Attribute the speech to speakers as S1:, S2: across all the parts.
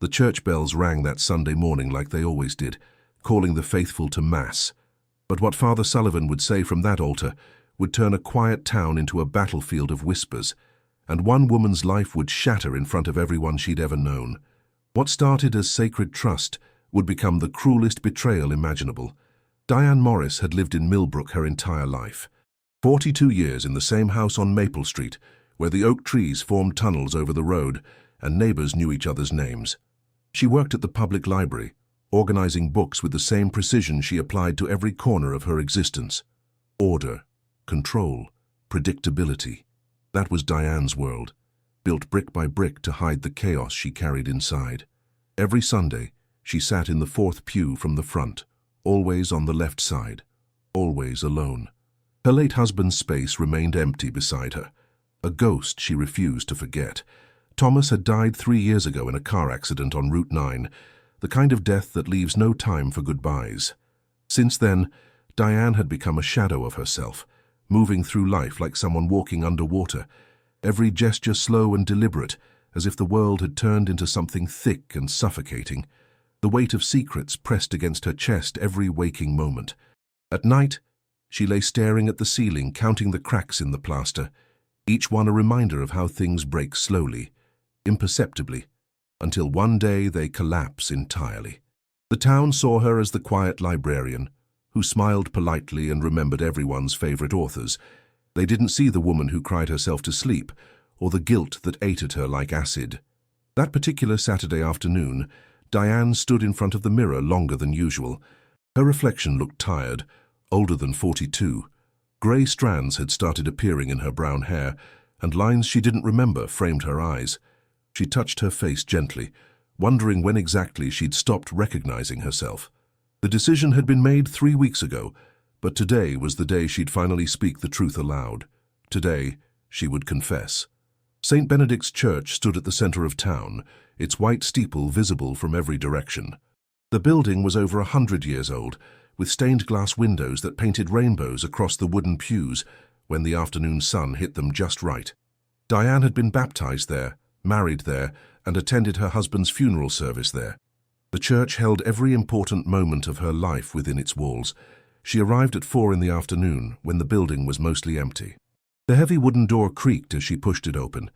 S1: The church bells rang that Sunday morning like they always did, calling the faithful to Mass. But what Father Sullivan would say from that altar would turn a quiet town into a battlefield of whispers, and one woman's life would shatter in front of everyone she'd ever known. What started as sacred trust would become the cruelest betrayal imaginable. Diane Morris had lived in Millbrook her entire life. 42 years in the same house on Maple Street, where the oak trees formed tunnels over the road and neighbors knew each other's names. She worked at the public library, organizing books with the same precision she applied to every corner of her existence. Order, control, predictability. That was Diane's world, built brick by brick to hide the chaos she carried inside. Every Sunday, she sat in the fourth pew from the front, always on the left side, always alone. Her late husband's space remained empty beside her, a ghost she refused to forget. Thomas had died 3 years ago in a car accident on Route 9, the kind of death that leaves no time for goodbyes. Since then, Diane had become a shadow of herself, moving through life like someone walking underwater, every gesture slow and deliberate, as if the world had turned into something thick and suffocating. The weight of secrets pressed against her chest every waking moment. At night, she lay staring at the ceiling, counting the cracks in the plaster, each one a reminder of how things break slowly, imperceptibly, until one day they collapse entirely. The town saw her as the quiet librarian, who smiled politely and remembered everyone's favorite authors. They didn't see the woman who cried herself to sleep, or the guilt that ate at her like acid. That particular Saturday afternoon, Diane stood in front of the mirror longer than usual. Her reflection looked tired, older than 42. Grey strands had started appearing in her brown hair, and lines she didn't remember framed her eyes. She touched her face gently, wondering when exactly she'd stopped recognizing herself. The decision had been made 3 weeks ago, but today was the day she'd finally speak the truth aloud. Today, she would confess. St. Benedict's Church stood at the center of town, its white steeple visible from every direction. The building was over 100 years old, with stained glass windows that painted rainbows across the wooden pews when the afternoon sun hit them just right. Diane had been baptized there, married there, and attended her husband's funeral service there. The church held every important moment of her life within its walls. She arrived at 4 in the afternoon, when the building was mostly empty. The heavy wooden door creaked as she pushed it open,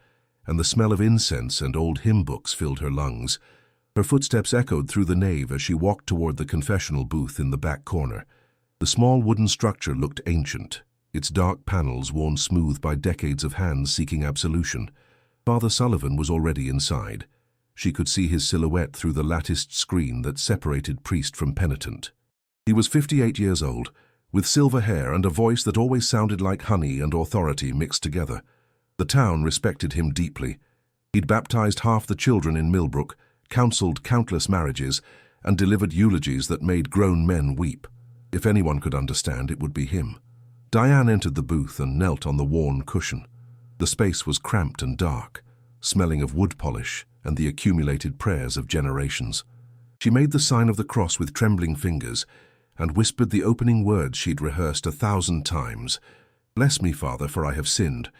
S1: and the smell of incense and old hymn books filled her lungs. Her footsteps echoed through the nave as she walked toward the confessional booth in the back corner. The small wooden structure looked ancient, its dark panels worn smooth by decades of hands seeking absolution. Father Sullivan was already inside. She could see his silhouette through the latticed screen that separated priest from penitent. He was 58 years old, with silver hair and a voice that always sounded like honey and authority mixed together. The town respected him deeply. He'd baptized half the children in Millbrook, counseled countless marriages, and delivered eulogies that made grown men weep. If anyone could understand, it would be him. Diane entered the booth and knelt on the worn cushion. The space was cramped and dark, smelling of wood polish and the accumulated prayers of generations. She made the sign of the cross with trembling fingers and whispered the opening words she'd rehearsed 1,000 times. "Bless me, Father, for I have sinned.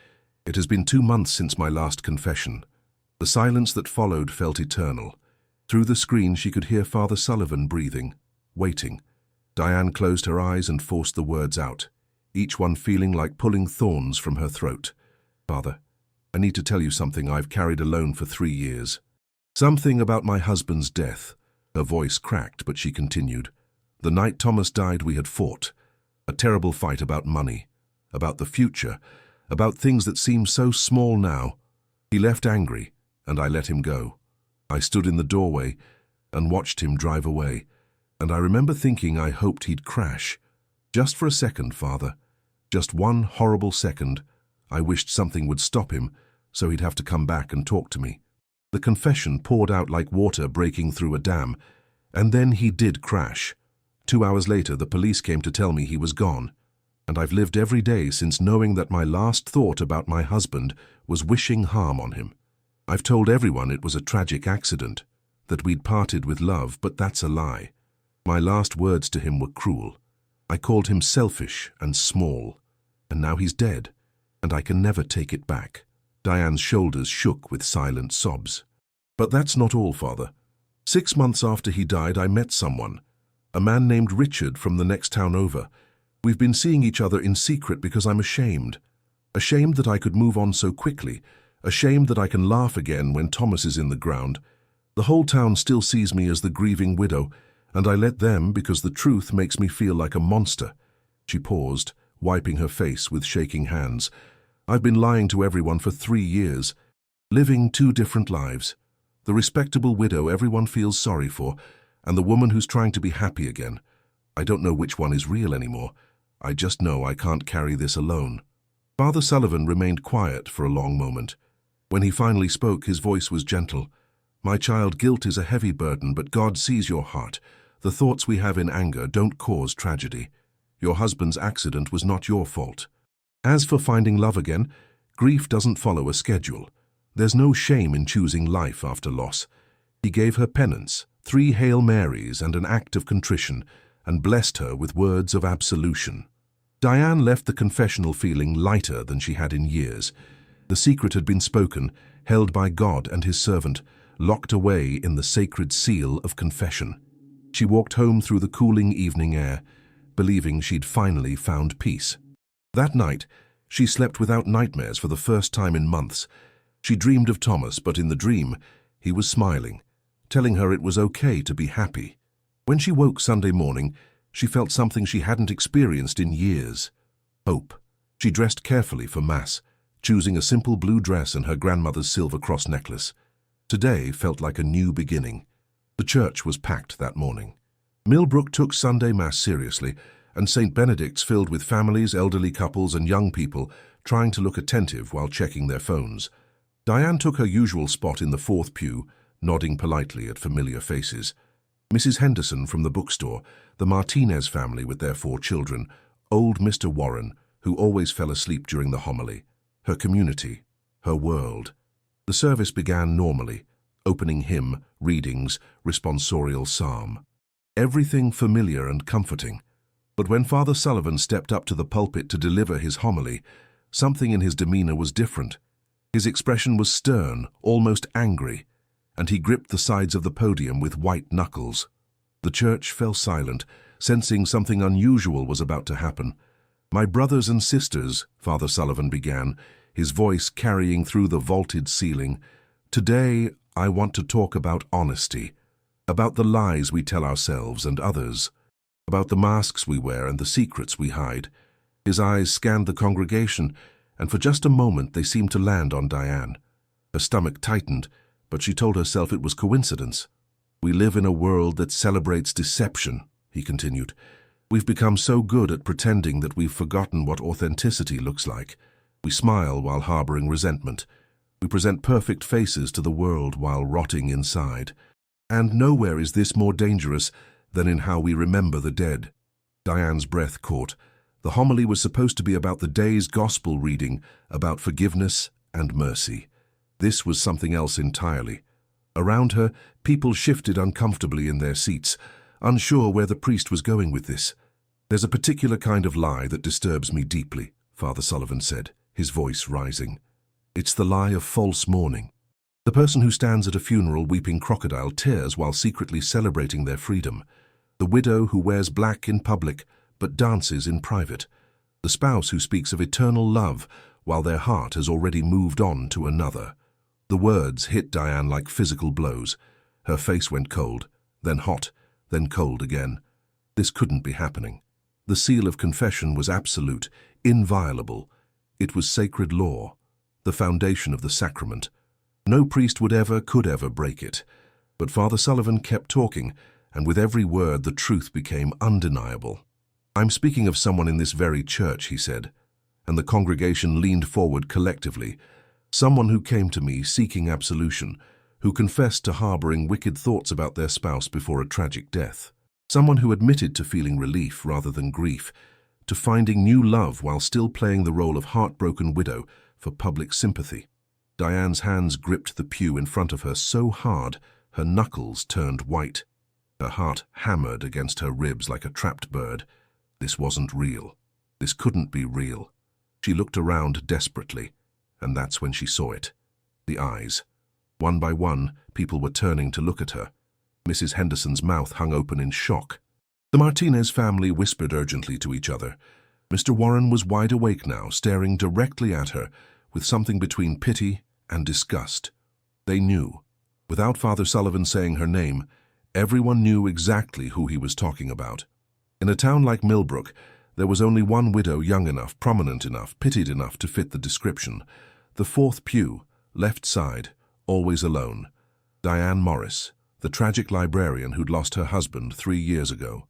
S1: It has been 2 months since my last confession." The silence that followed felt eternal. Through the screen she could hear Father Sullivan breathing, waiting. Diane closed her eyes and forced the words out, each one feeling like pulling thorns from her throat. "Father, I need to tell you something I've carried alone for 3 years. Something about my husband's death." Her voice cracked, but she continued. "The night Thomas died, we had fought. A terrible fight about money, about the future, about things that seem so small now. He left angry, and I let him go. I stood in the doorway and watched him drive away, and I remember thinking I hoped he'd crash. Just for a second, Father. Just one horrible second. I wished something would stop him, so he'd have to come back and talk to me." The confession poured out like water breaking through a dam, and then he did crash. 2 hours later, the police came to tell me he was gone, and I've lived every day since knowing that my last thought about my husband was wishing harm on him. I've told everyone it was a tragic accident, that we'd parted with love, but that's a lie. My last words to him were cruel. I called him selfish and small, and now he's dead, and I can never take it back." Diane's shoulders shook with silent sobs. "But that's not all, Father. 6 months after he died, I met someone, a man named Richard from the next town over. We've been seeing each other in secret because I'm ashamed. Ashamed that I could move on so quickly. Ashamed that I can laugh again when Thomas is in the ground. The whole town still sees me as the grieving widow, and I let them because the truth makes me feel like a monster." She paused, wiping her face with shaking hands. "I've been lying to everyone for 3 years, living 2 different lives. The respectable widow everyone feels sorry for, and the woman who's trying to be happy again. I don't know which one is real anymore. I just know I can't carry this alone." Father Sullivan remained quiet for a long moment. When he finally spoke, his voice was gentle. "My child, guilt is a heavy burden, but God sees your heart. The thoughts we have in anger don't cause tragedy. Your husband's accident was not your fault. As for finding love again, grief doesn't follow a schedule. There's no shame in choosing life after loss." He gave her penance, 3 Hail Marys and an act of contrition, and blessed her with words of absolution. Diane left the confessional feeling lighter than she had in years. The secret had been spoken, held by God and his servant, locked away in the sacred seal of confession. She walked home through the cooling evening air, believing she'd finally found peace. That night, she slept without nightmares for the first time in months. She dreamed of Thomas, but in the dream, he was smiling, telling her it was okay to be happy. When she woke Sunday morning, she felt something she hadn't experienced in years: hope. She dressed carefully for Mass, choosing a simple blue dress and her grandmother's silver cross necklace. Today felt like a new beginning. The church was packed that morning. Millbrook took Sunday Mass seriously, and St. Benedict's filled with families, elderly couples and young people trying to look attentive while checking their phones. Diane took her usual spot in the 4th pew, nodding politely at familiar faces. Mrs. Henderson from the bookstore, the Martinez family with their 4 children, old Mr. Warren, who always fell asleep during the homily, her community, her world. The service began normally, opening hymn, readings, responsorial psalm. Everything familiar and comforting. But when Father Sullivan stepped up to the pulpit to deliver his homily, something in his demeanor was different. His expression was stern, almost angry, and he gripped the sides of the podium with white knuckles. The church fell silent, sensing something unusual was about to happen. "My brothers and sisters," Father Sullivan began, his voice carrying through the vaulted ceiling, "today I want to talk about honesty, about the lies we tell ourselves and others, about the masks we wear and the secrets we hide." His eyes scanned the congregation, and for just a moment they seemed to land on Diane. Her stomach tightened, but she told herself it was coincidence. "We live in a world that celebrates deception," he continued. "We've become so good at pretending that we've forgotten what authenticity looks like. We smile while harboring resentment. We present perfect faces to the world while rotting inside. And nowhere is this more dangerous than in how we remember the dead." Diane's breath caught. The homily was supposed to be about the day's gospel reading, about forgiveness and mercy. This was something else entirely. Around her, people shifted uncomfortably in their seats, unsure where the priest was going with this. "There's a particular kind of lie that disturbs me deeply," Father Sullivan said, his voice rising. "It's the lie of false mourning. The person who stands at a funeral weeping crocodile tears while secretly celebrating their freedom. The widow who wears black in public but dances in private. The spouse who speaks of eternal love while their heart has already moved on to another." The words hit Diane like physical blows. Her face went cold, then hot, then cold again. This couldn't be happening. The seal of confession was absolute, inviolable. It was sacred law, the foundation of the sacrament. No priest could ever break it. But Father Sullivan kept talking, and with every word the truth became undeniable. "I'm speaking of someone in this very church," he said, and the congregation leaned forward collectively. "Someone who came to me seeking absolution, who confessed to harboring wicked thoughts about their spouse before a tragic death. Someone who admitted to feeling relief rather than grief, to finding new love while still playing the role of heartbroken widow for public sympathy." Diane's hands gripped the pew in front of her so hard her knuckles turned white. Her heart hammered against her ribs like a trapped bird. This wasn't real. This couldn't be real. She looked around desperately, and that's when she saw it. The eyes. One by one, people were turning to look at her. Mrs. Henderson's mouth hung open in shock. The Martinez family whispered urgently to each other. Mr. Warren was wide awake now, staring directly at her, with something between pity and disgust. They knew. Without Father Sullivan saying her name, everyone knew exactly who he was talking about. In a town like Millbrook, there was only one widow young enough, prominent enough, pitied enough to fit the description. The fourth pew, left side, always alone. Diane Morris, the tragic librarian who'd lost her husband 3 years ago.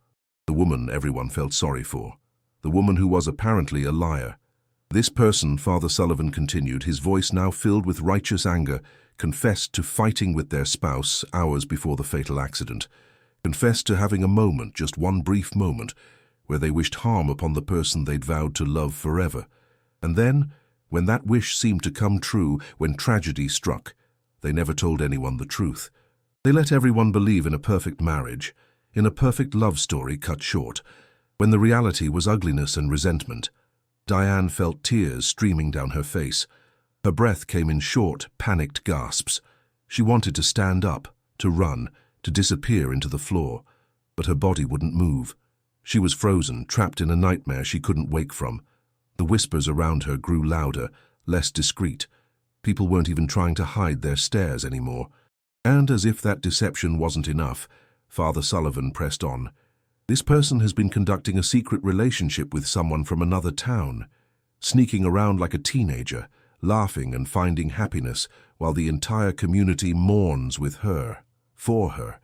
S1: The woman everyone felt sorry for. The woman who was apparently a liar. This person, Father Sullivan continued, his voice now filled with righteous anger, confessed to fighting with their spouse hours before the fatal accident. Confessed to having a moment, just one brief moment, where they wished harm upon the person they'd vowed to love forever. And then, when that wish seemed to come true, when tragedy struck, they never told anyone the truth. They let everyone believe in a perfect marriage, in a perfect love story cut short, when the reality was ugliness and resentment. Diane felt tears streaming down her face. Her breath came in short, panicked gasps. She wanted to stand up, to run, to disappear into the floor, but her body wouldn't move. She was frozen, trapped in a nightmare she couldn't wake from. The whispers around her grew louder, less discreet. People weren't even trying to hide their stares anymore. And as if that deception wasn't enough, Father Sullivan pressed on. This person has been conducting a secret relationship with someone from another town, sneaking around like a teenager, laughing and finding happiness, while the entire community mourns with her, for her.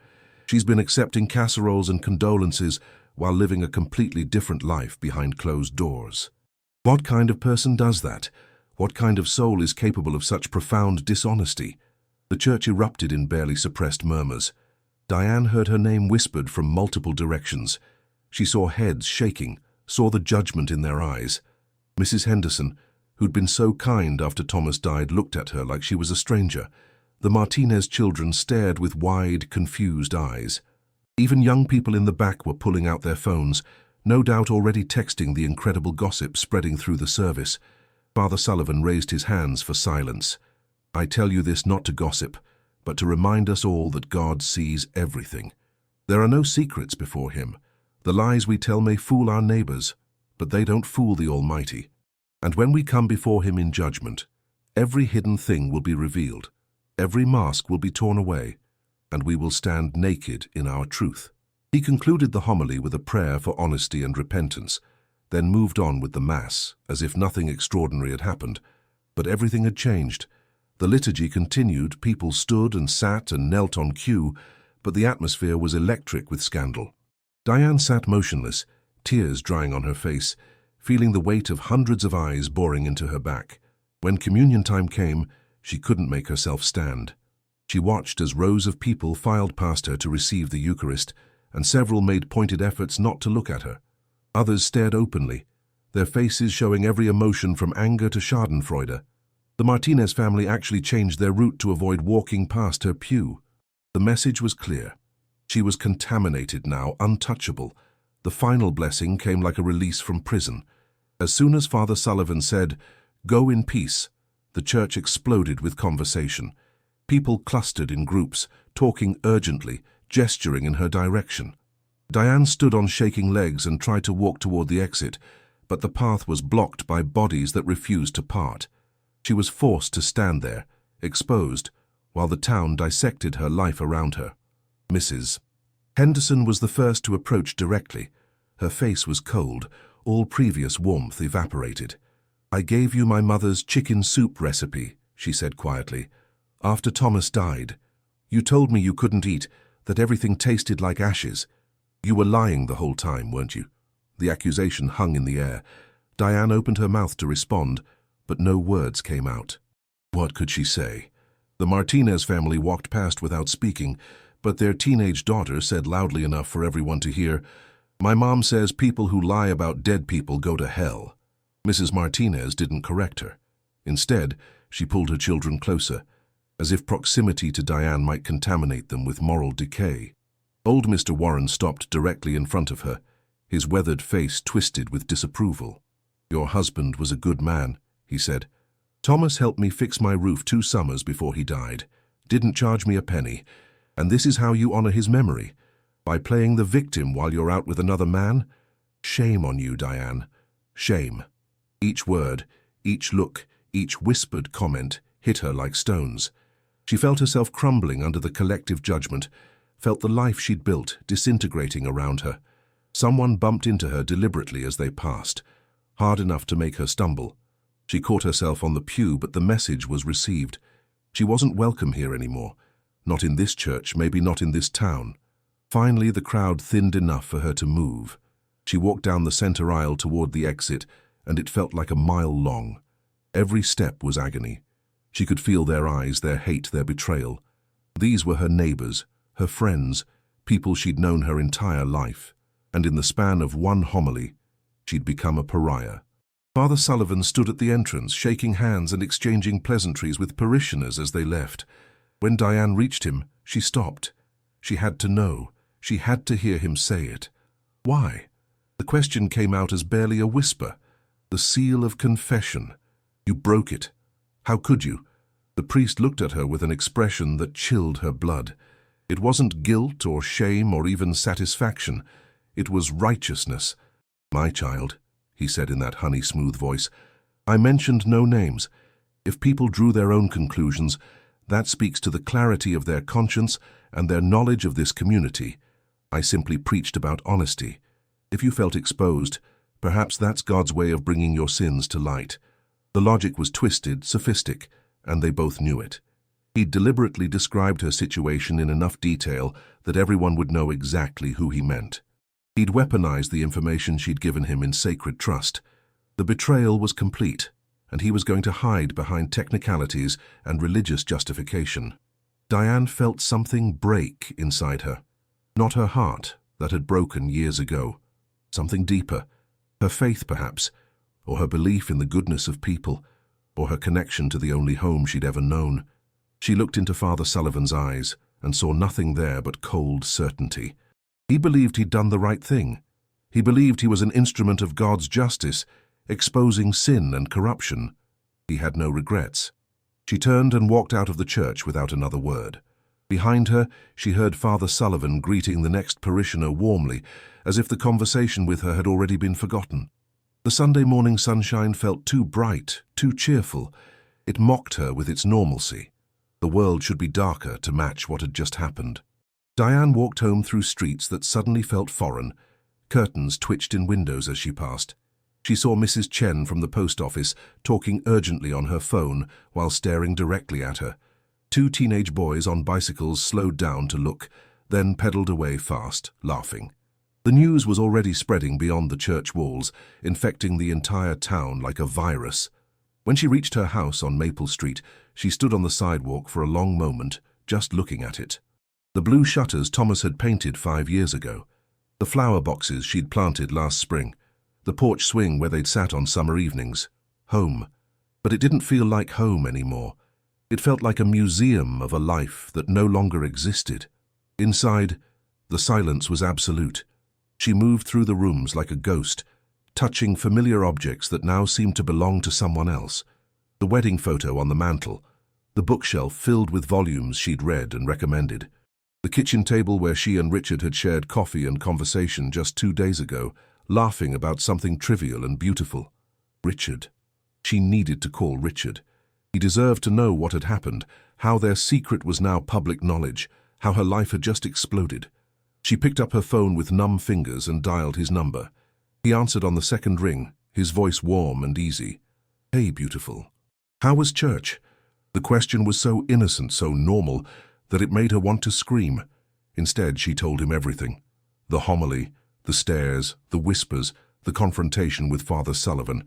S1: She's been accepting casseroles and condolences while living a completely different life behind closed doors. What kind of person does that? What kind of soul is capable of such profound dishonesty? The church erupted in barely suppressed murmurs. Diane heard her name whispered from multiple directions. She saw heads shaking, saw the judgment in their eyes. Mrs. Henderson, who'd been so kind after Thomas died, looked at her like she was a stranger. The Martinez children stared with wide, confused eyes. Even young people in the back were pulling out their phones, no doubt already texting the incredible gossip spreading through the service. Father Sullivan raised his hands for silence. I tell you this not to gossip, but to remind us all that God sees everything. There are no secrets before Him. The lies we tell may fool our neighbors, but they don't fool the Almighty. And when we come before Him in judgment, every hidden thing will be revealed, every mask will be torn away, and we will stand naked in our truth. He concluded the homily with a prayer for honesty and repentance, then moved on with the Mass, as if nothing extraordinary had happened. But everything had changed. The liturgy continued, people stood and sat and knelt on cue, but the atmosphere was electric with scandal. Diane sat motionless, tears drying on her face, feeling the weight of hundreds of eyes boring into her back. When communion time came, she couldn't make herself stand. She watched as rows of people filed past her to receive the Eucharist, and several made pointed efforts not to look at her. Others stared openly, their faces showing every emotion from anger to schadenfreude. The Martinez family actually changed their route to avoid walking past her pew. The message was clear. She was contaminated now, untouchable. The final blessing came like a release from prison. As soon as Father Sullivan said, "Go in peace," the church exploded with conversation. People clustered in groups, talking urgently, gesturing in her direction. Diane stood on shaking legs and tried to walk toward the exit, but the path was blocked by bodies that refused to part. She was forced to stand there, exposed, while the town dissected her life around her. Mrs. Henderson was the first to approach directly. Her face was cold, all previous warmth evaporated. "I gave you my mother's chicken soup recipe," she said quietly. "After Thomas died, you told me you couldn't eat, that everything tasted like ashes. You were lying the whole time, weren't you?" The accusation hung in the air. Diane opened her mouth to respond, but no words came out. What could she say? The Martinez family walked past without speaking, but their teenage daughter said loudly enough for everyone to hear, "My mom says people who lie about dead people go to hell." Mrs. Martinez didn't correct her. Instead, she pulled her children closer, as if proximity to Diane might contaminate them with moral decay. Old Mr. Warren stopped directly in front of her, his weathered face twisted with disapproval. "Your husband was a good man," he said. "Thomas helped me fix my roof 2 summers before he died. Didn't charge me a penny. And this is how you honor his memory? By playing the victim while you're out with another man? Shame on you, Diane. Shame. Each word, each look, each whispered comment hit her like stones. She felt herself crumbling under the collective judgment, felt the life she'd built disintegrating around her. Someone bumped into her deliberately as they passed, hard enough to make her stumble. She caught herself on the pew, but the message was received. She wasn't welcome here anymore. Not in this church, maybe not in this town. Finally, the crowd thinned enough for her to move. She walked down the center aisle toward the exit, and it felt like a mile long. Every step was agony. She could feel their eyes, their hate, their betrayal. These were her neighbors, her friends, people she'd known her entire life. And in the span of one homily, she'd become a pariah. Father Sullivan stood at the entrance, shaking hands and exchanging pleasantries with parishioners as they left. When Diane reached him, she stopped. She had to know. She had to hear him say it. Why? The question came out as barely a whisper. The seal of confession. You broke it. How could you? The priest looked at her with an expression that chilled her blood. It wasn't guilt or shame or even satisfaction. It was righteousness. My child, he said in that honey-smooth voice, I mentioned no names. If people drew their own conclusions, that speaks to the clarity of their conscience and their knowledge of this community. I simply preached about honesty. If you felt exposed, perhaps that's God's way of bringing your sins to light. The logic was twisted, sophistic, and they both knew it. He'd deliberately described her situation in enough detail that everyone would know exactly who he meant. He'd weaponized the information she'd given him in sacred trust. The betrayal was complete, and he was going to hide behind technicalities and religious justification. Diane felt something break inside her. Not her heart, that had broken years ago. Something deeper. Her faith, perhaps, or her belief in the goodness of people, or her connection to the only home she'd ever known. She looked into Father Sullivan's eyes and saw nothing there but cold certainty. He believed he'd done the right thing. He believed he was an instrument of God's justice, exposing sin and corruption. He had no regrets. She turned and walked out of the church without another word. Behind her, she heard Father Sullivan greeting the next parishioner warmly, as if the conversation with her had already been forgotten. The Sunday morning sunshine felt too bright, too cheerful. It mocked her with its normalcy. The world should be darker to match what had just happened. Diane walked home through streets that suddenly felt foreign. Curtains twitched in windows as she passed. She saw Mrs. Chen from the post office talking urgently on her phone while staring directly at her. Two teenage boys on bicycles slowed down to look, then pedaled away fast, laughing. The news was already spreading beyond the church walls, infecting the entire town like a virus. When she reached her house on Maple Street, she stood on the sidewalk for a long moment, just looking at it. The blue shutters Thomas had painted 5 years ago. The flower boxes she'd planted last spring. The porch swing where they'd sat on summer evenings. Home. But it didn't feel like home anymore. It felt like a museum of a life that no longer existed. Inside, the silence was absolute. She moved through the rooms like a ghost, touching familiar objects that now seemed to belong to someone else. The wedding photo on the mantel, the bookshelf filled with volumes she'd read and recommended, the kitchen table where she and Richard had shared coffee and conversation just 2 days ago, laughing about something trivial and beautiful. Richard. She needed to call Richard. He deserved to know what had happened, how their secret was now public knowledge, how her life had just exploded. She picked up her phone with numb fingers and dialed his number. He answered on the second ring, his voice warm and easy. Hey, beautiful. How was church? The question was so innocent, so normal, that it made her want to scream. Instead, she told him everything. The homily, the stares, the whispers, the confrontation with Father Sullivan.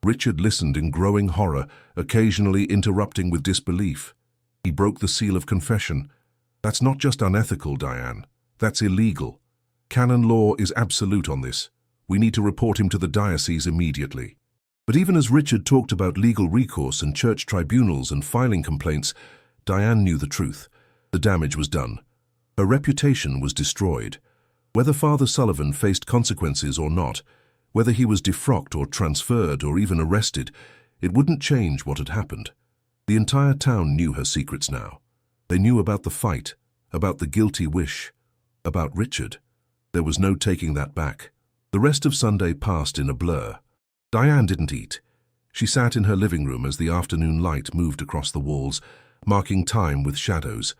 S1: Richard listened in growing horror, occasionally interrupting with disbelief. He broke the seal of confession. That's not just unethical, Diane. That's illegal. Canon law is absolute on this. We need to report him to the diocese immediately. But even as Richard talked about legal recourse and church tribunals and filing complaints, Diane knew the truth. The damage was done. Her reputation was destroyed. Whether Father Sullivan faced consequences or not, whether he was defrocked or transferred or even arrested, it wouldn't change what had happened. The entire town knew her secrets now. They knew about the fight, about the guilty wish, about Richard. There was no taking that back. The rest of Sunday passed in a blur. Diane didn't eat. She sat in her living room as the afternoon light moved across the walls, marking time with shadows.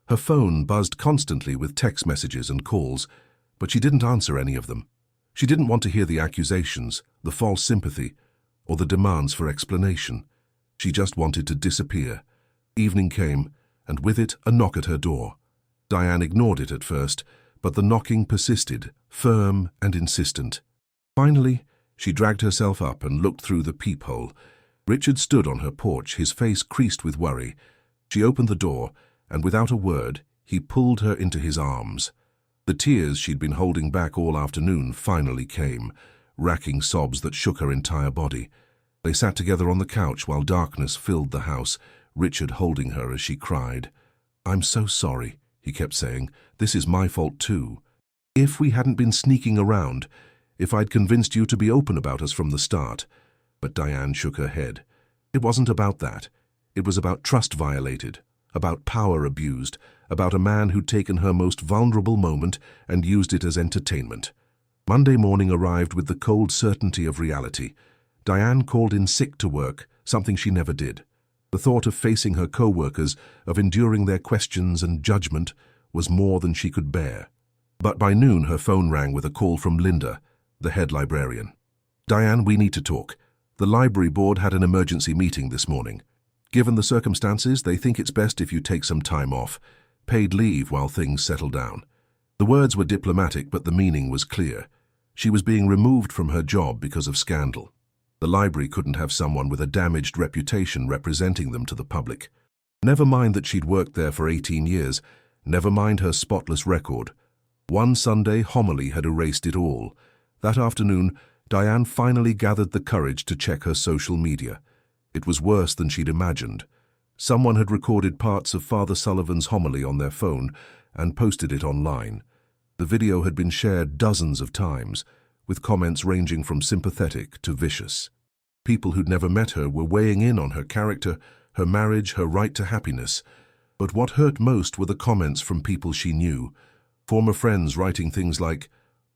S1: Her phone buzzed constantly with text messages and calls, but she didn't answer any of them. She didn't want to hear the accusations, the false sympathy, or the demands for explanation. She just wanted to disappear. Evening came, and with it a knock at her door. Diane ignored it at first, but the knocking persisted, firm and insistent. Finally, she dragged herself up and looked through the peephole. Richard stood on her porch, his face creased with worry. She opened the door, and without a word, he pulled her into his arms. The tears she'd been holding back all afternoon finally came, racking sobs that shook her entire body. They sat together on the couch while darkness filled the house, Richard holding her as she cried. "I'm so sorry," he kept saying. "This is my fault too. If we hadn't been sneaking around, if I'd convinced you to be open about us from the start." But Diane shook her head. It wasn't about that. It was about trust violated, about power abused, about a man who'd taken her most vulnerable moment and used it as entertainment. Monday morning arrived with the cold certainty of reality. Diane called in sick to work, something she never did. The thought of facing her co-workers, of enduring their questions and judgment, was more than she could bear. But by noon her phone rang with a call from Linda, the head librarian. "Diane, we need to talk. The library board had an emergency meeting this morning. Given the circumstances, they think it's best if you take some time off, paid leave while things settle down." The words were diplomatic, but the meaning was clear. She was being removed from her job because of scandal. The library couldn't have someone with a damaged reputation representing them to the public. Never mind that she'd worked there for 18 years, never mind her spotless record. One Sunday homily had erased it all. That afternoon, Diane finally gathered the courage to check her social media. It was worse than she'd imagined. Someone had recorded parts of Father Sullivan's homily on their phone and posted it online. The video had been shared dozens of times, with comments ranging from sympathetic to vicious. People who'd never met her were weighing in on her character, her marriage, her right to happiness. But what hurt most were the comments from people she knew. Former friends writing things like,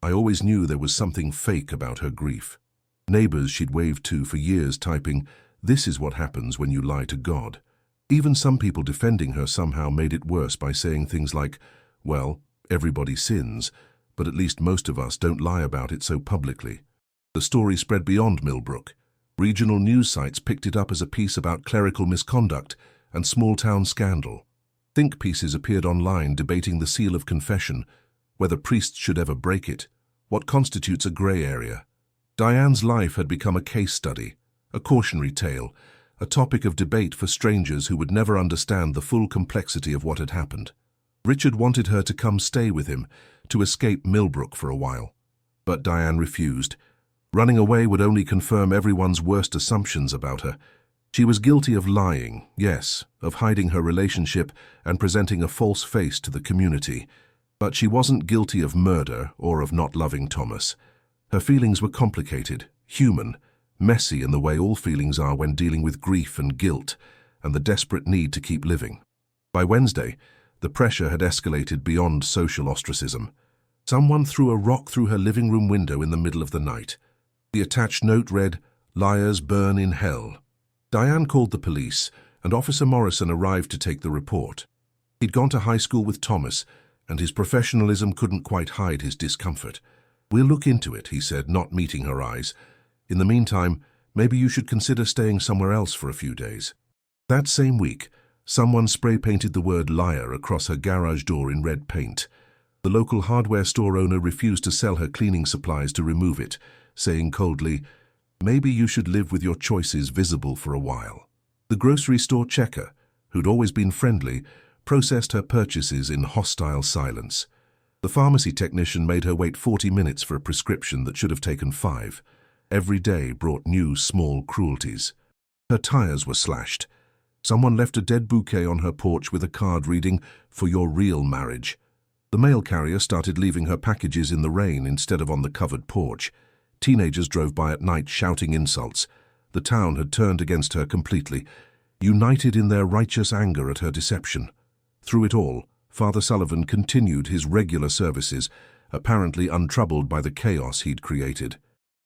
S1: "I always knew there was something fake about her grief." Neighbors she'd waved to for years typing, "This is what happens when you lie to God." Even some people defending her somehow made it worse by saying things like, "Well, everybody sins, but at least most of us don't lie about it so publicly." The story spread beyond Millbrook. Regional news sites picked it up as a piece about clerical misconduct and small-town scandal. Think pieces appeared online debating the seal of confession, whether priests should ever break it, what constitutes a grey area. Diane's life had become a case study, a cautionary tale, a topic of debate for strangers who would never understand the full complexity of what had happened. Richard wanted her to come stay with him, to escape Millbrook for a while. But Diane refused. Running away would only confirm everyone's worst assumptions about her. She was guilty of lying, yes, of hiding her relationship and presenting a false face to the community. But she wasn't guilty of murder or of not loving Thomas. Her feelings were complicated, human, messy in the way all feelings are when dealing with grief and guilt, and the desperate need to keep living. By Wednesday, the pressure had escalated beyond social ostracism. Someone threw a rock through her living room window in the middle of the night. The attached note read, "Liars burn in hell." Diane called the police, and Officer Morrison arrived to take the report. He'd gone to high school with Thomas, and his professionalism couldn't quite hide his discomfort. "We'll look into it," he said, not meeting her eyes. "In the meantime, maybe you should consider staying somewhere else for a few days." That same week, someone spray-painted the word liar across her garage door in red paint. The local hardware store owner refused to sell her cleaning supplies to remove it, saying coldly, "Maybe you should live with your choices visible for a while." The grocery store checker, who'd always been friendly, processed her purchases in hostile silence. The pharmacy technician made her wait 40 minutes for a prescription that should have taken 5. Every day brought new small cruelties. Her tires were slashed. Someone left a dead bouquet on her porch with a card reading, "For your real marriage." The mail carrier started leaving her packages in the rain instead of on the covered porch. Teenagers drove by at night shouting insults. The town had turned against her completely, united in their righteous anger at her deception. Through it all, Father Sullivan continued his regular services, apparently untroubled by the chaos he'd created.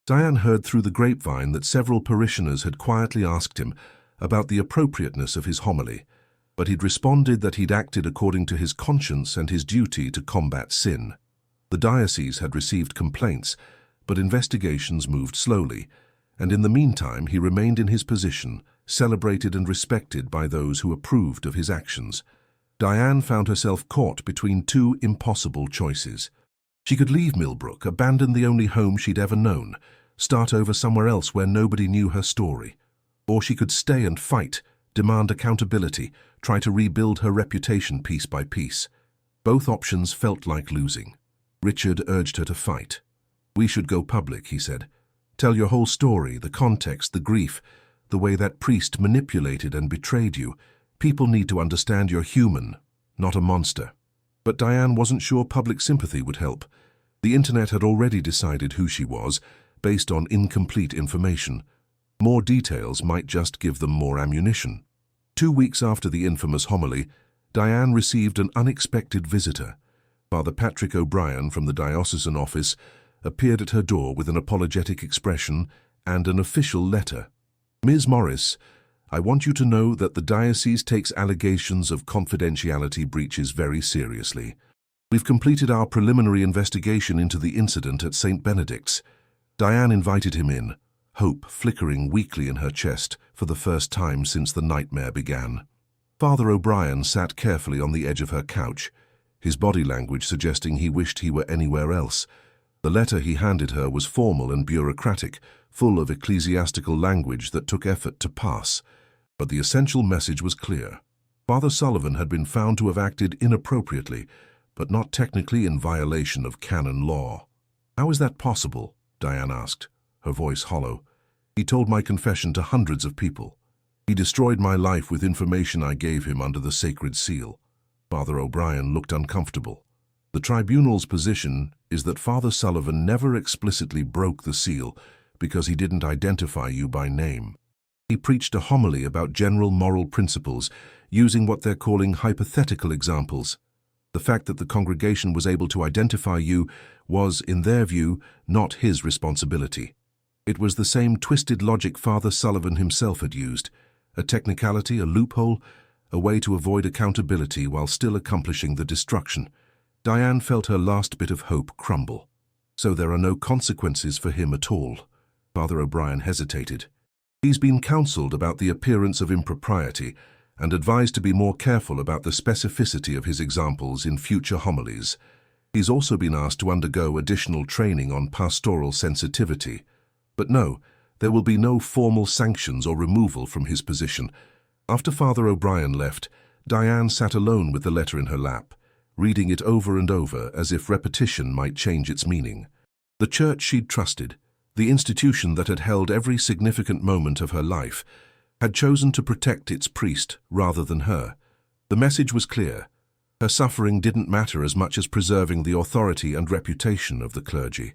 S1: Diane heard through the grapevine that several parishioners had quietly asked him about the appropriateness of his homily, but he'd responded that he'd acted according to his conscience and his duty to combat sin. The diocese had received complaints, but investigations moved slowly, and in the meantime he remained in his position, celebrated and respected by those who approved of his actions. Diane found herself caught between two impossible choices. She could leave Millbrook, abandon the only home she'd ever known, start over somewhere else where nobody knew her story. Or she could stay and fight, demand accountability, try to rebuild her reputation piece by piece. Both options felt like losing. Richard urged her to fight. "We should go public," he said. "Tell your whole story, the context, the grief, the way that priest manipulated and betrayed you. People need to understand you're human, not a monster." But Diane wasn't sure public sympathy would help. The internet had already decided who she was, based on incomplete information. More details might just give them more ammunition. 2 weeks after the infamous homily, Diane received an unexpected visitor. Father Patrick O'Brien from the diocesan office appeared at her door with an apologetic expression and an official letter. "Ms. Morris, I want you to know that the diocese takes allegations of confidentiality breaches very seriously. We've completed our preliminary investigation into the incident at St. Benedict's." Diane invited him in, hope flickering weakly in her chest for the first time since the nightmare began. Father O'Brien sat carefully on the edge of her couch, his body language suggesting he wished he were anywhere else. The letter he handed her was formal and bureaucratic, full of ecclesiastical language that took effort to pass. But the essential message was clear. Father Sullivan had been found to have acted inappropriately, but not technically in violation of canon law. "How is that possible?" Diane asked, her voice hollow. "He told my confession to hundreds of people. He destroyed my life with information I gave him under the sacred seal." Father O'Brien looked uncomfortable. "The tribunal's position is that Father Sullivan never explicitly broke the seal because he didn't identify you by name. He preached a homily about general moral principles, using what they're calling hypothetical examples. The fact that the congregation was able to identify you was, in their view, not his responsibility. It was the same twisted logic Father Sullivan himself had used, a technicality, a loophole, a way to avoid accountability while still accomplishing the destruction." Diane felt her last bit of hope crumble. "So there are no consequences for him at all?" Father O'Brien hesitated. "He's been counseled about the appearance of impropriety and advised to be more careful about the specificity of his examples in future homilies. He's also been asked to undergo additional training on pastoral sensitivity. But no, there will be no formal sanctions or removal from his position." After Father O'Brien left, Diane sat alone with the letter in her lap, reading it over and over as if repetition might change its meaning. The church she'd trusted, the institution that had held every significant moment of her life, had chosen to protect its priest rather than her. The message was clear. Her suffering didn't matter as much as preserving the authority and reputation of the clergy.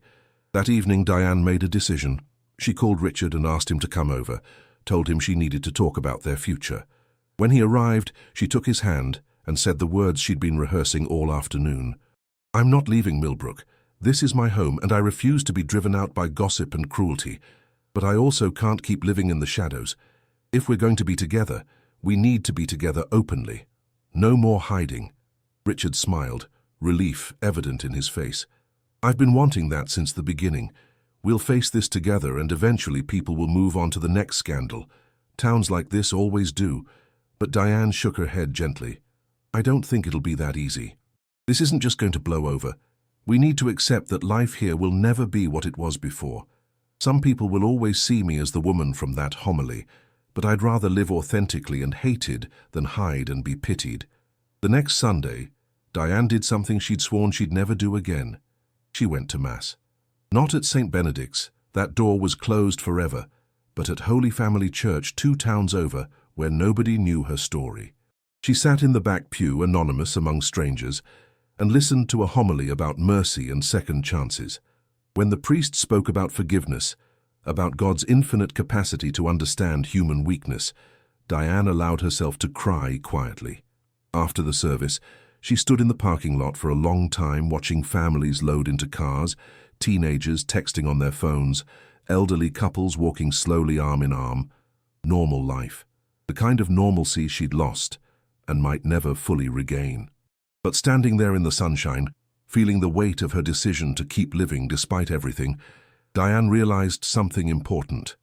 S1: That evening, Diane made a decision. She called Richard and asked him to come over, told him she needed to talk about their future. When he arrived, she took his hand and said the words she'd been rehearsing all afternoon. "I'm not leaving Millbrook. This is my home, and I refuse to be driven out by gossip and cruelty. But I also can't keep living in the shadows. If we're going to be together, we need to be together openly. No more hiding." Richard smiled, relief evident in his face. "I've been wanting that since the beginning. We'll face this together, and eventually people will move on to the next scandal. Towns like this always do." But Diane shook her head gently. "I don't think it'll be that easy. This isn't just going to blow over. We need to accept that life here will never be what it was before. Some people will always see me as the woman from that homily, but I'd rather live authentically and hated than hide and be pitied." The next Sunday, Diane did something she'd sworn she'd never do again. She went to Mass. Not at St. Benedict's, that door was closed forever, but at Holy Family Church 2 towns over, where nobody knew her story. She sat in the back pew, anonymous among strangers, and listened to a homily about mercy and second chances. When the priest spoke about forgiveness, about God's infinite capacity to understand human weakness, Diane allowed herself to cry quietly. After the service, She stood in the parking lot for a long time, watching families load into cars, teenagers texting on their phones, elderly couples walking slowly arm in arm. Normal life. The kind of normalcy she'd lost and might never fully regain. But standing there in the sunshine, feeling the weight of her decision to keep living despite everything, Diane realized something important.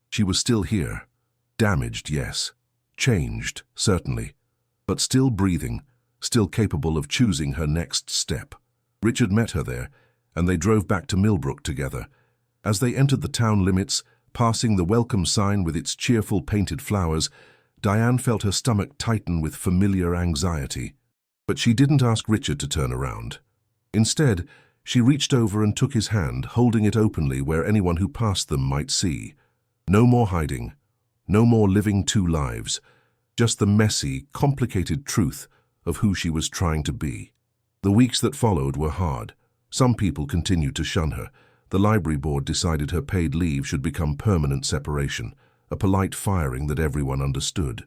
S1: She was still here. Damaged, yes. Changed, certainly. But still breathing, still capable of choosing her next step. Richard met her there, and they drove back to Millbrook together. As they entered the town limits, passing the welcome sign with its cheerful painted flowers, Diane felt her stomach tighten with familiar anxiety. But she didn't ask Richard to turn around. Instead, she reached over and took his hand, holding it openly where anyone who passed them might see. No more hiding. No more living two lives. Just the messy, complicated truth of who she was trying to be. The weeks that followed were hard. Some people continued to shun her. The library board decided her paid leave should become permanent separation, a polite firing that everyone understood.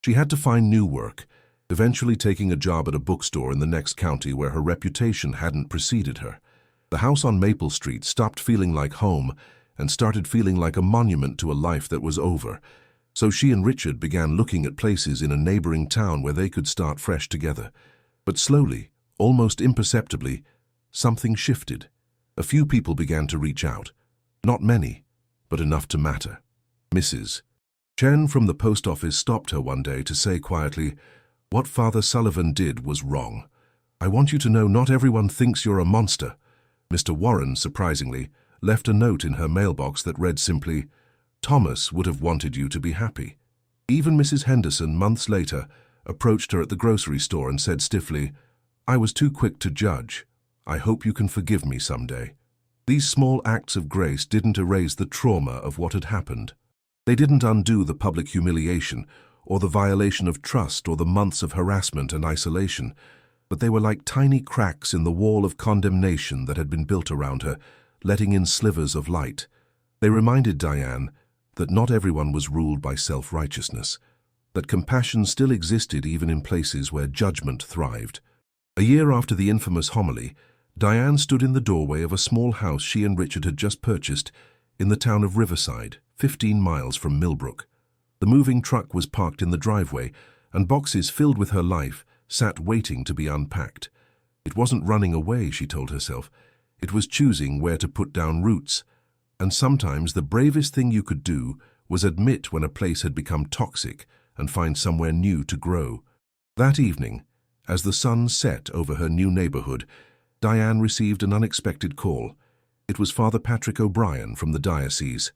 S1: She had to find new work, eventually taking a job at a bookstore in the next county where her reputation hadn't preceded her. The house on Maple Street stopped feeling like home and started feeling like a monument to a life that was over. So she and Richard began looking at places in a neighboring town where they could start fresh together. But slowly, almost imperceptibly, something shifted. A few people began to reach out. Not many, but enough to matter. Mrs. Chen from the post office stopped her one day to say quietly, "What Father Sullivan did was wrong. I want you to know not everyone thinks you're a monster." Mr. Warren, surprisingly, left a note in her mailbox that read simply, "Thomas would have wanted you to be happy." Even Mrs. Henderson, months later, approached her at the grocery store and said stiffly, "I was too quick to judge. I hope you can forgive me someday." These small acts of grace didn't erase the trauma of what had happened. They didn't undo the public humiliation, or the violation of trust, or the months of harassment and isolation, but they were like tiny cracks in the wall of condemnation that had been built around her, letting in slivers of light. They reminded Diane that not everyone was ruled by self-righteousness, that compassion still existed even in places where judgment thrived. A year after the infamous homily, Diane stood in the doorway of a small house she and Richard had just purchased in the town of Riverside, 15 miles from Millbrook. The moving truck was parked in the driveway, and boxes filled with her life sat waiting to be unpacked. It wasn't running away, she told herself. It was choosing where to put down roots. And sometimes the bravest thing you could do was admit when a place had become toxic and find somewhere new to grow. That evening, as the sun set over her new neighborhood, Diane received an unexpected call. It was Father Patrick O'Brien from the diocese.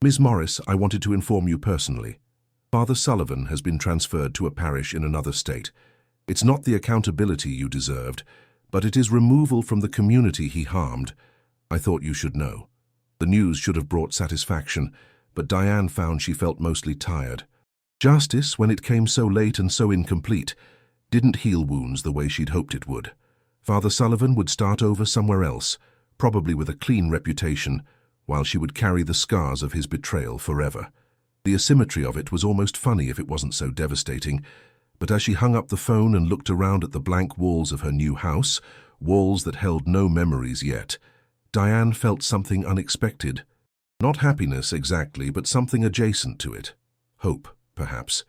S1: "Ms. Morris, I wanted to inform you personally. Father Sullivan has been transferred to a parish in another state. It's not the accountability you deserved, but it is removal from the community he harmed. I thought you should know." The news should have brought satisfaction, but Diane found she felt mostly tired. Justice, when it came so late and so incomplete, didn't heal wounds the way she'd hoped it would. Father Sullivan would start over somewhere else, probably with a clean reputation, while she would carry the scars of his betrayal forever. The asymmetry of it was almost funny if it wasn't so devastating, but as she hung up the phone and looked around at the blank walls of her new house, walls that held no memories yet, Diane felt something unexpected. Not happiness exactly, but something adjacent to it. Hope, perhaps,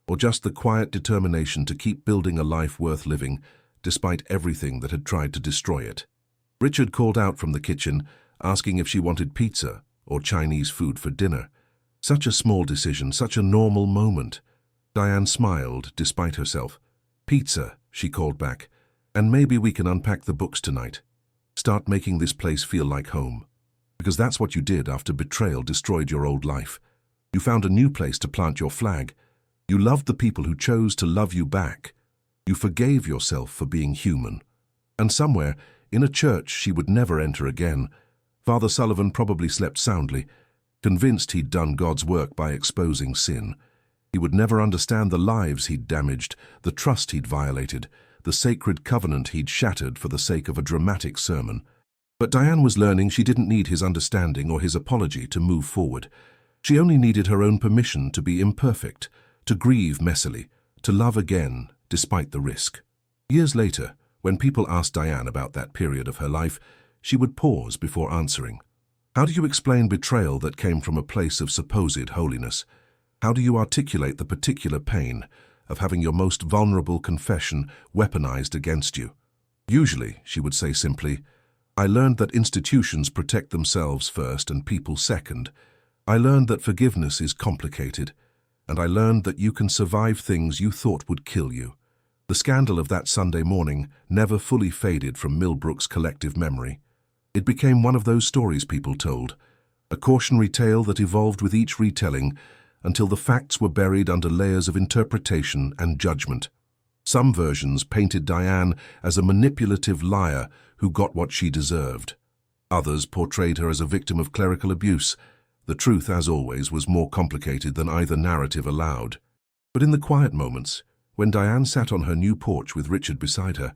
S1: or just the quiet determination to keep building a life worth living, despite everything that had tried to destroy it. Richard called out from the kitchen, asking if she wanted pizza or Chinese food for dinner. Such a small decision, such a normal moment. Diane smiled, despite herself. "Pizza," she called back, "and maybe we can unpack the books tonight. Start making this place feel like home. Because that's what you did after betrayal destroyed your old life. You found a new place to plant your flag. You loved the people who chose to love you back. You forgave yourself for being human." And somewhere, in a church she would never enter again, Father Sullivan probably slept soundly, convinced he'd done God's work by exposing sin. He would never understand the lives he'd damaged, the trust he'd violated, the sacred covenant he'd shattered for the sake of a dramatic sermon. But Diane was learning she didn't need his understanding or his apology to move forward. She only needed her own permission to be imperfect, to grieve messily, to love again, despite the risk. Years later, when people asked Diane about that period of her life, she would pause before answering. How do you explain betrayal that came from a place of supposed holiness? How do you articulate the particular pain of having your most vulnerable confession weaponized against you? Usually, she would say simply, I learned that institutions protect themselves first and people second. I learned that forgiveness is complicated, and I learned that you can survive things you thought would kill you. The scandal of that Sunday morning never fully faded from Millbrook's collective memory. It became one of those stories people told, a cautionary tale that evolved with each retelling until the facts were buried under layers of interpretation and judgment. Some versions painted Diane as a manipulative liar who got what she deserved. Others portrayed her as a victim of clerical abuse. The truth, as always, was more complicated than either narrative allowed. But in the quiet moments, when Diane sat on her new porch with Richard beside her,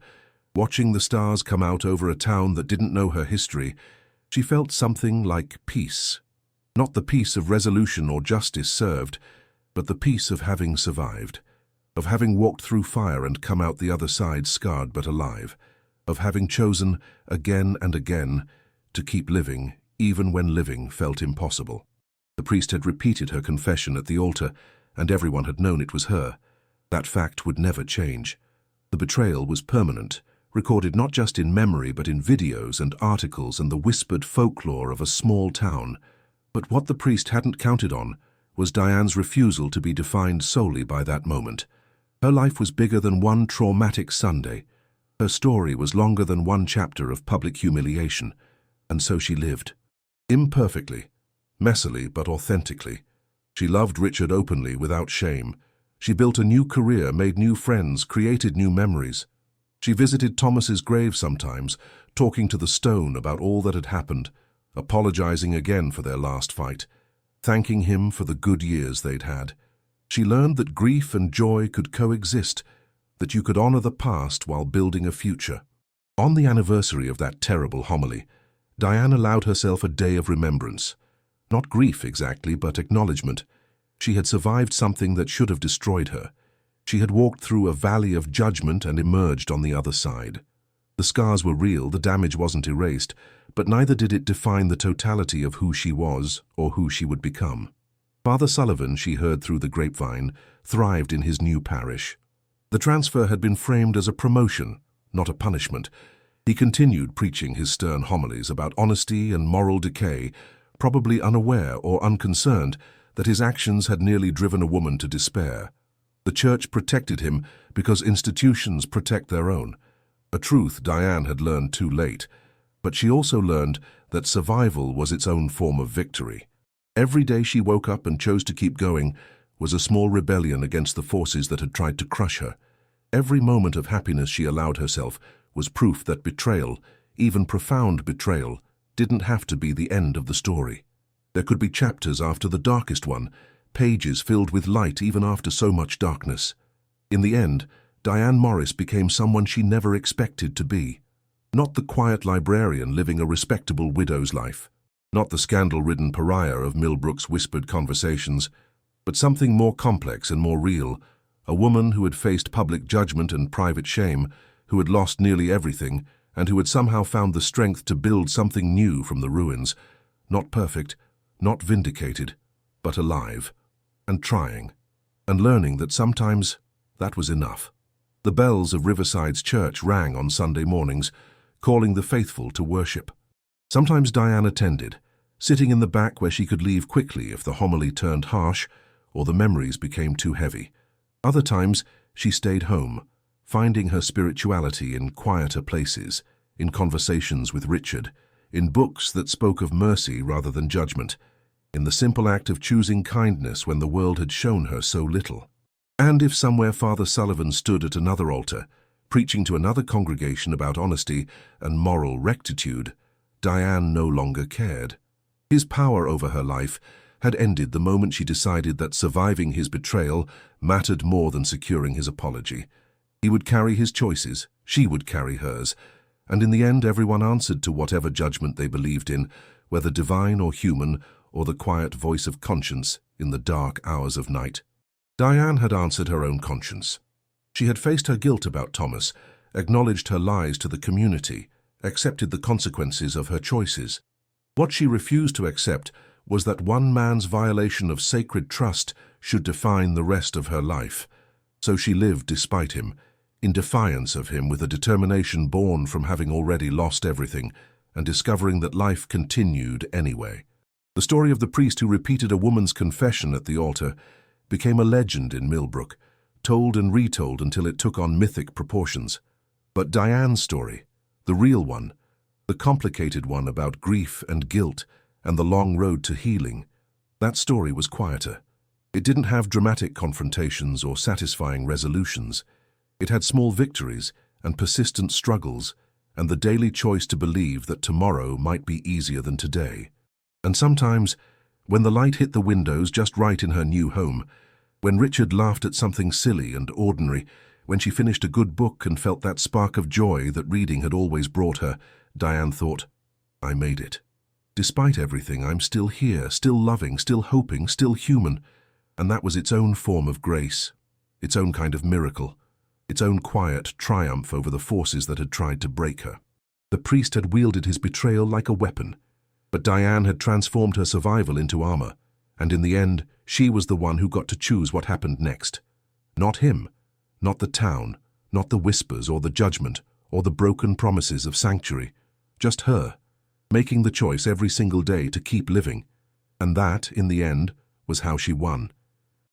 S1: watching the stars come out over a town that didn't know her history, she felt something like peace. Not the peace of resolution or justice served, but the peace of having survived, of having walked through fire and come out the other side scarred but alive, of having chosen, again and again, to keep living, even when living felt impossible. The priest had repeated her confession at the altar, and everyone had known it was her. That fact would never change. The betrayal was permanent, recorded not just in memory but in videos and articles and the whispered folklore of a small town. But what the priest hadn't counted on was Diane's refusal to be defined solely by that moment. Her life was bigger than one traumatic Sunday. Her story was longer than one chapter of public humiliation, and so she lived. Imperfectly, messily but authentically. She loved Richard openly without shame. She built a new career, made new friends, created new memories. She visited Thomas's grave sometimes, talking to the stone about all that had happened, apologizing again for their last fight, thanking him for the good years they'd had. She learned that grief and joy could coexist, that you could honor the past while building a future. On the anniversary of that terrible homily, Diane allowed herself a day of remembrance. Not grief exactly, but acknowledgement. She had survived something that should have destroyed her. She had walked through a valley of judgment and emerged on the other side. The scars were real, the damage wasn't erased, but neither did it define the totality of who she was or who she would become. Father Sullivan, she heard through the grapevine, thrived in his new parish. The transfer had been framed as a promotion, not a punishment. He continued preaching his stern homilies about honesty and moral decay, probably unaware or unconcerned that his actions had nearly driven a woman to despair. The church protected him because institutions protect their own. A truth Diane had learned too late, but she also learned that survival was its own form of victory. Every day she woke up and chose to keep going was a small rebellion against the forces that had tried to crush her. Every moment of happiness she allowed herself was proof that betrayal, even profound betrayal, didn't have to be the end of the story. There could be chapters after the darkest one, pages filled with light even after so much darkness. In the end, Diane Morris became someone she never expected to be. Not the quiet librarian living a respectable widow's life, not the scandal-ridden pariah of Millbrook's whispered conversations, but something more complex and more real, a woman who had faced public judgment and private shame, who had lost nearly everything, and who had somehow found the strength to build something new from the ruins, not perfect, not vindicated, but alive, and trying, and learning that sometimes that was enough. The bells of Riverside's church rang on Sunday mornings, calling the faithful to worship. Sometimes Diane attended, sitting in the back where she could leave quickly if the homily turned harsh or the memories became too heavy. Other times she stayed home, finding her spirituality in quieter places, in conversations with Richard, in books that spoke of mercy rather than judgment, in the simple act of choosing kindness when the world had shown her so little. And if somewhere Father Sullivan stood at another altar, preaching to another congregation about honesty and moral rectitude, Diane no longer cared. His power over her life had ended the moment she decided that surviving his betrayal mattered more than securing his apology. He would carry his choices, she would carry hers, and in the end everyone answered to whatever judgment they believed in, whether divine or human, or the quiet voice of conscience in the dark hours of night. Diane had answered her own conscience. She had faced her guilt about Thomas, acknowledged her lies to the community, accepted the consequences of her choices. What she refused to accept was that one man's violation of sacred trust should define the rest of her life. So she lived despite him, in defiance of him, with a determination born from having already lost everything and discovering that life continued anyway. The story of the priest who repeated a woman's confession at the altar became a legend in Millbrook, told and retold until it took on mythic proportions. But Diane's story, the real one, the complicated one about grief and guilt and the long road to healing, that story was quieter. It didn't have dramatic confrontations or satisfying resolutions. It had small victories and persistent struggles and the daily choice to believe that tomorrow might be easier than today. And sometimes, when the light hit the windows just right in her new home, when Richard laughed at something silly and ordinary, when she finished a good book and felt that spark of joy that reading had always brought her, Diane thought, I made it. Despite everything, I'm still here, still loving, still hoping, still human. And that was its own form of grace, its own kind of miracle, its own quiet triumph over the forces that had tried to break her. The priest had wielded his betrayal like a weapon, but Diane had transformed her survival into armor, and in the end, she was the one who got to choose what happened next. Not him, not the town, not the whispers or the judgment or the broken promises of sanctuary, just her, making the choice every single day to keep living. And that, in the end, was how she won.